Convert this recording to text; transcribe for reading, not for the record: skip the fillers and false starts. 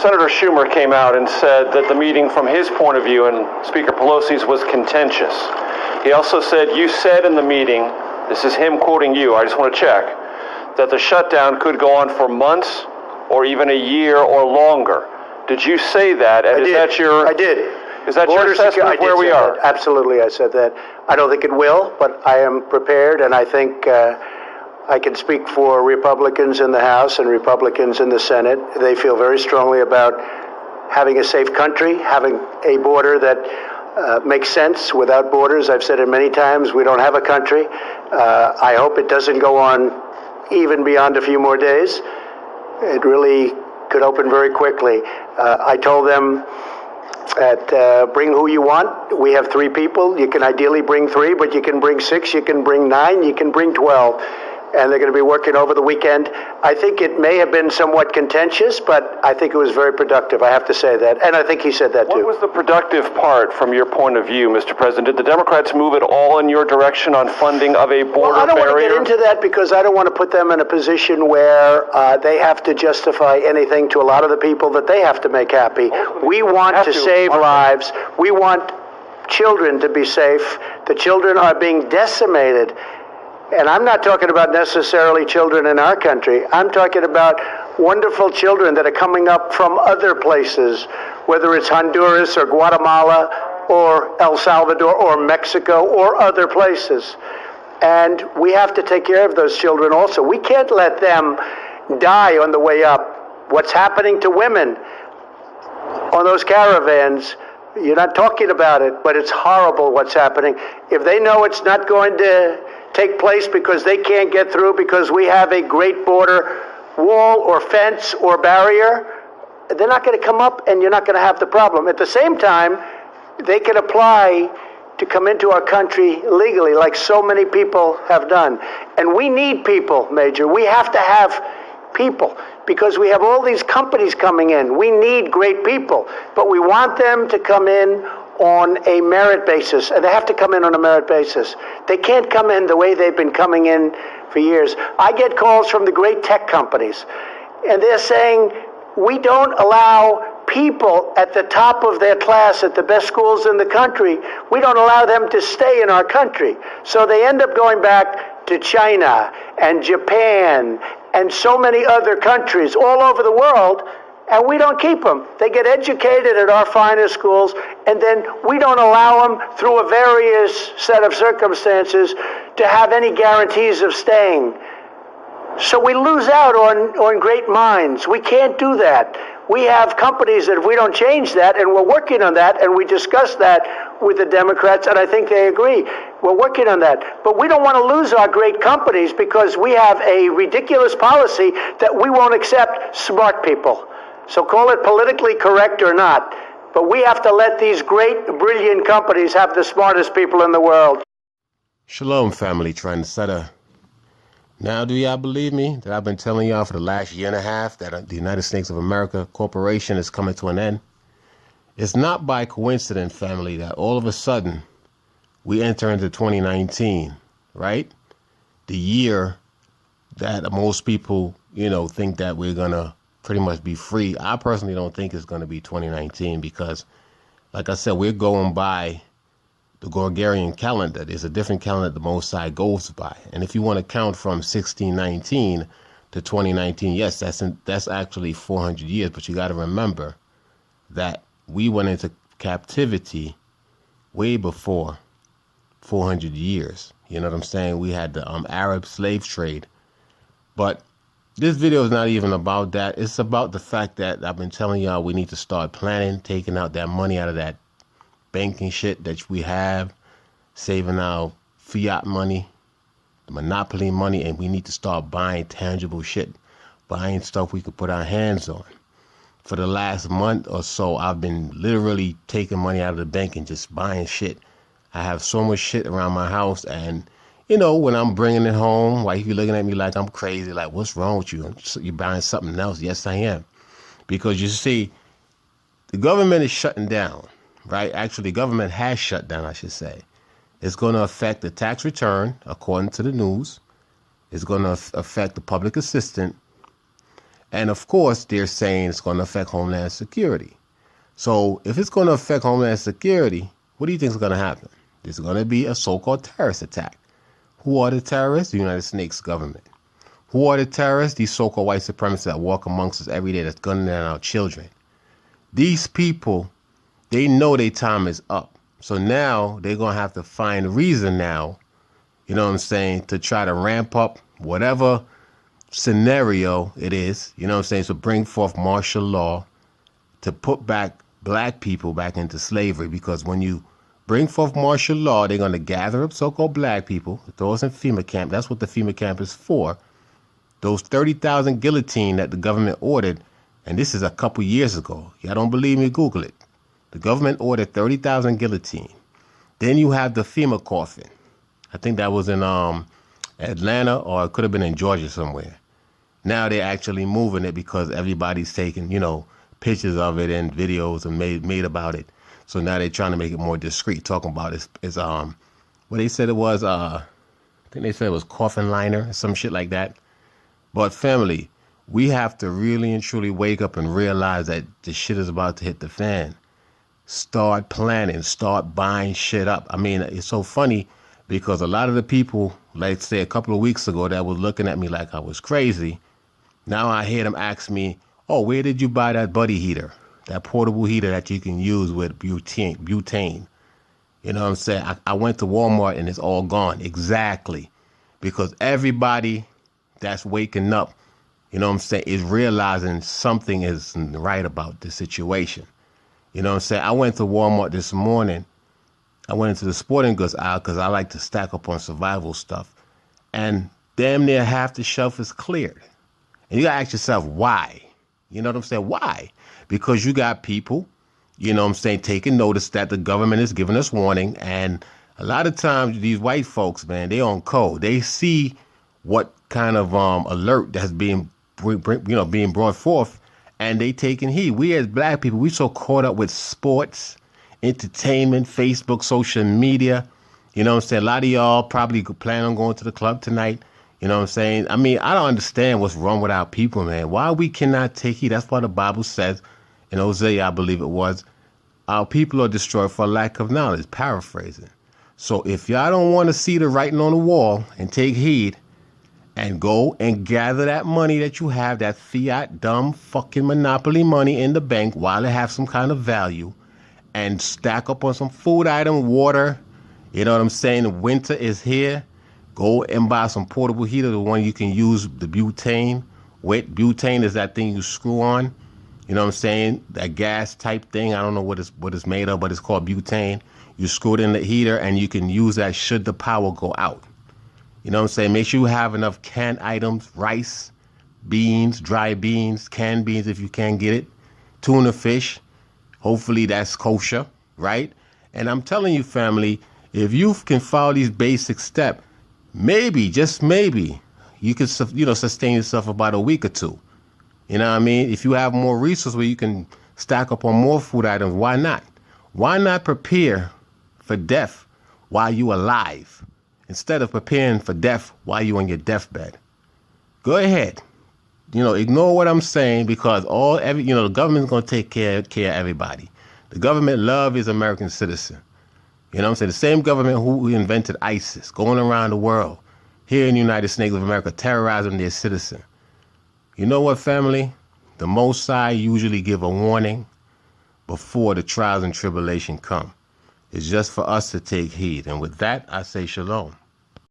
Senator Schumer came out and said that the meeting from his point of view and Speaker Pelosi's was contentious. He also said, you said in the meeting, this is him quoting you, I just want to check, that the shutdown could go on for months or even a year or longer. Did you say that? And I did. Is that your assessment of where we are? That. Absolutely, I said that. I don't think it will, but I am prepared, and I think I can speak for Republicans in the House and Republicans in the Senate. They feel very strongly about having a safe country, having a border that makes sense. Without borders, I've said it many times, we don't have a country. I hope it doesn't go on even beyond a few more days. It really could open very quickly. I told them that bring who you want. We have 3 people. You can ideally bring 3, but you can bring 6, you can bring 9, you can bring 12. And they're going to be working over the weekend. I think it may have been somewhat contentious, but I think it was very productive. I have to say that. And I think he said that, too. What was the productive part from your point of view, Mr. President? Did the Democrats move at all in your direction on funding of a border barrier? Well, I don't want to get into that because I don't want to put them in a position where they have to justify anything to a lot of the people that they have to make happy. We want to save lives. We want children to be safe. The children are being decimated. And I'm not talking about necessarily children in our country. I'm talking about wonderful children that are coming up from other places, whether it's Honduras or Guatemala or El Salvador or Mexico or other places. And we have to take care of those children also. We can't let them die on the way up. What's happening to women on those caravans, you're not talking about it, but it's horrible what's happening. If they know it's not going to take place because they can't get through because we have a great border wall or fence or barrier, they're not going to come up and you're not going to have the problem. At the same time, they can apply to come into our country legally like so many people have done. And we need people, Major. We have to have people because we have all these companies coming in. We need great people, but we want them to come in on a merit basis, and they have to come in on a merit basis. They can't come in the way they've been coming in for years. I get calls from the great tech companies, and they're saying, we don't allow people at the top of their class at the best schools in the country, we don't allow them to stay in our country. So they end up going back to China and Japan and so many other countries all over the world, and we don't keep them. They get educated at our finest schools, and then we don't allow them through a various set of circumstances to have any guarantees of staying. So we lose out on great minds. We can't do that. We have companies that if we don't change that, and we're working on that, and we discussed that with the Democrats, and I think they agree. We're working on that. But we don't want to lose our great companies because we have a ridiculous policy that we won't accept smart people. So call it politically correct or not, but we have to let these great, brilliant companies have the smartest people in the world. Shalom, family, trying to set a... Now, do y'all believe me that I've been telling y'all for the last year and a half that the United States of America Corporation is coming to an end? It's not by coincidence, family, that all of a sudden we enter into 2019, right? The year that most people, think that we're going to pretty much be free. I personally don't think it's going to be 2019 because, like I said, we're going by the Gregorian calendar. There's a different calendar the Most High goes by. And if you want to count from 1619 to 2019, yes, that's actually 400 years. But you got to remember that we went into captivity way before 400 years. You know what I'm saying? We had the Arab slave trade. But this video is not even about that. It's about the fact that I've been telling y'all we need to start planning, taking out that money out of that banking shit that we have, saving our fiat money, the monopoly money, and we need to start buying tangible shit, buying stuff we could put our hands on. For the last month or so, I've been literally taking money out of the bank and just buying shit. I have so much shit around my house, and when I'm bringing it home, like you're looking at me like I'm crazy, like, what's wrong with you? You're buying something else. Yes, I am. Because you see, the government is shutting down, right? Actually, the government has shut down, I should say. It's going to affect the tax return, according to the news. It's going to affect the public assistant. And of course, they're saying it's going to affect Homeland Security. So if it's going to affect Homeland Security, what do you think is going to happen? There's going to be a so-called terrorist attack. Who are the terrorists? The United States government. Who are the terrorists? These so-called white supremacists that walk amongst us every day that's gunning down our children. These people, they know their time is up. So now they're going to have to find a reason now, you know what I'm saying, to try to ramp up whatever scenario it is, you know what I'm saying, to bring forth martial law to put back black people back into slavery. Because when you bring forth martial law, they're going to gather up so-called black people, throw us in FEMA camp. That's what the FEMA camp is for. Those 30,000 guillotine that the government ordered, and this is a couple years ago. Y'all don't believe me? Google it. The government ordered 30,000 guillotine. Then you have the FEMA coffin. I think that was in Atlanta, or it could have been in Georgia somewhere. Now they're actually moving it because everybody's taking, you know, pictures of it and videos and made about it. So now they're trying to make it more discreet, talking about it's what they said it was, I think they said it was coffin liner or some shit like that. But family, we have to really and truly wake up and realize that the shit is about to hit the fan. Start planning, start buying shit up. I mean, it's so funny because a lot of the people, let's say a couple of weeks ago, that was looking at me like I was crazy. Now I hear them ask me, oh, where did you buy that buddy heater? That portable heater that you can use with butane. You know what I'm saying? I went to Walmart and it's all gone. Exactly. Because everybody that's waking up, you know what I'm saying, is realizing something isn't right about the situation. You know what I'm saying? I went to Walmart this morning. I went into the sporting goods aisle because I like to stack up on survival stuff. And damn near half the shelf is cleared. And you got to ask yourself, why? You know what I'm saying? Why? Because you got people, you know what I'm saying, taking notice that the government is giving us warning. And a lot of times these white folks, man, they on code. They see what kind of alert that's being brought forth, and they taking heed. We as black people, we so caught up with sports, entertainment, Facebook, social media. You know what I'm saying? A lot of y'all probably plan on going to the club tonight. You know what I'm saying? I mean, I don't understand what's wrong with our people, man. Why we cannot take heed? That's why the Bible says in Hosea, I believe it was, our people are destroyed for lack of knowledge, paraphrasing. So if y'all don't want to see the writing on the wall and take heed and go and gather that money that you have, that fiat, dumb fucking monopoly money in the bank while it has some kind of value, and stack up on some food item, water, you know what I'm saying? The winter is here. Go and buy some portable heater, the one you can use, the butane. Wet butane is that thing you screw on. You know what I'm saying? That gas type thing. I don't know what it's made of, but it's called butane. You screw it in the heater and you can use that should the power go out. You know what I'm saying? Make sure you have enough canned items, rice, beans, dry beans, canned beans if you can get it, tuna fish. Hopefully that's kosher, right? And I'm telling you, family, if you can follow these basic steps, maybe, just maybe, you can, sustain yourself about a week or two. You know what I mean? If you have more resources where you can stack up on more food items, why not? Why not prepare for death while you're alive instead of preparing for death while you're on your deathbed? Go ahead. Ignore what I'm saying because the government's going to take care of everybody. The government love is American citizen. You know what I'm saying? The same government who invented ISIS, going around the world, here in the United States of America, terrorizing their citizen. You know what, family? The Most High usually give a warning before the trials and tribulation come. It's just for us to take heed. And with that, I say shalom.